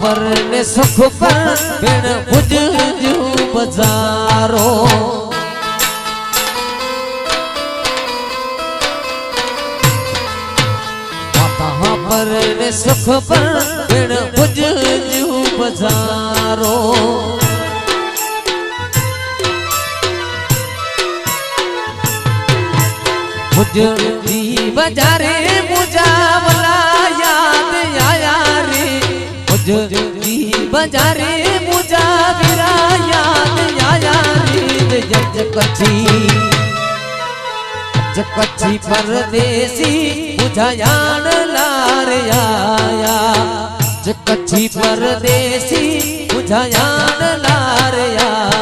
पर ने सुख पर बिन बुझजू बजारो पर ने सुख पर बिन बुझजू बजारो बुझी बजारे मुझावला याद आया रे बुझी बजारे मुझाविरा याद आया रे जकची परदेसी बुझायान लार आया जकची परदेसी बुझायान लार आया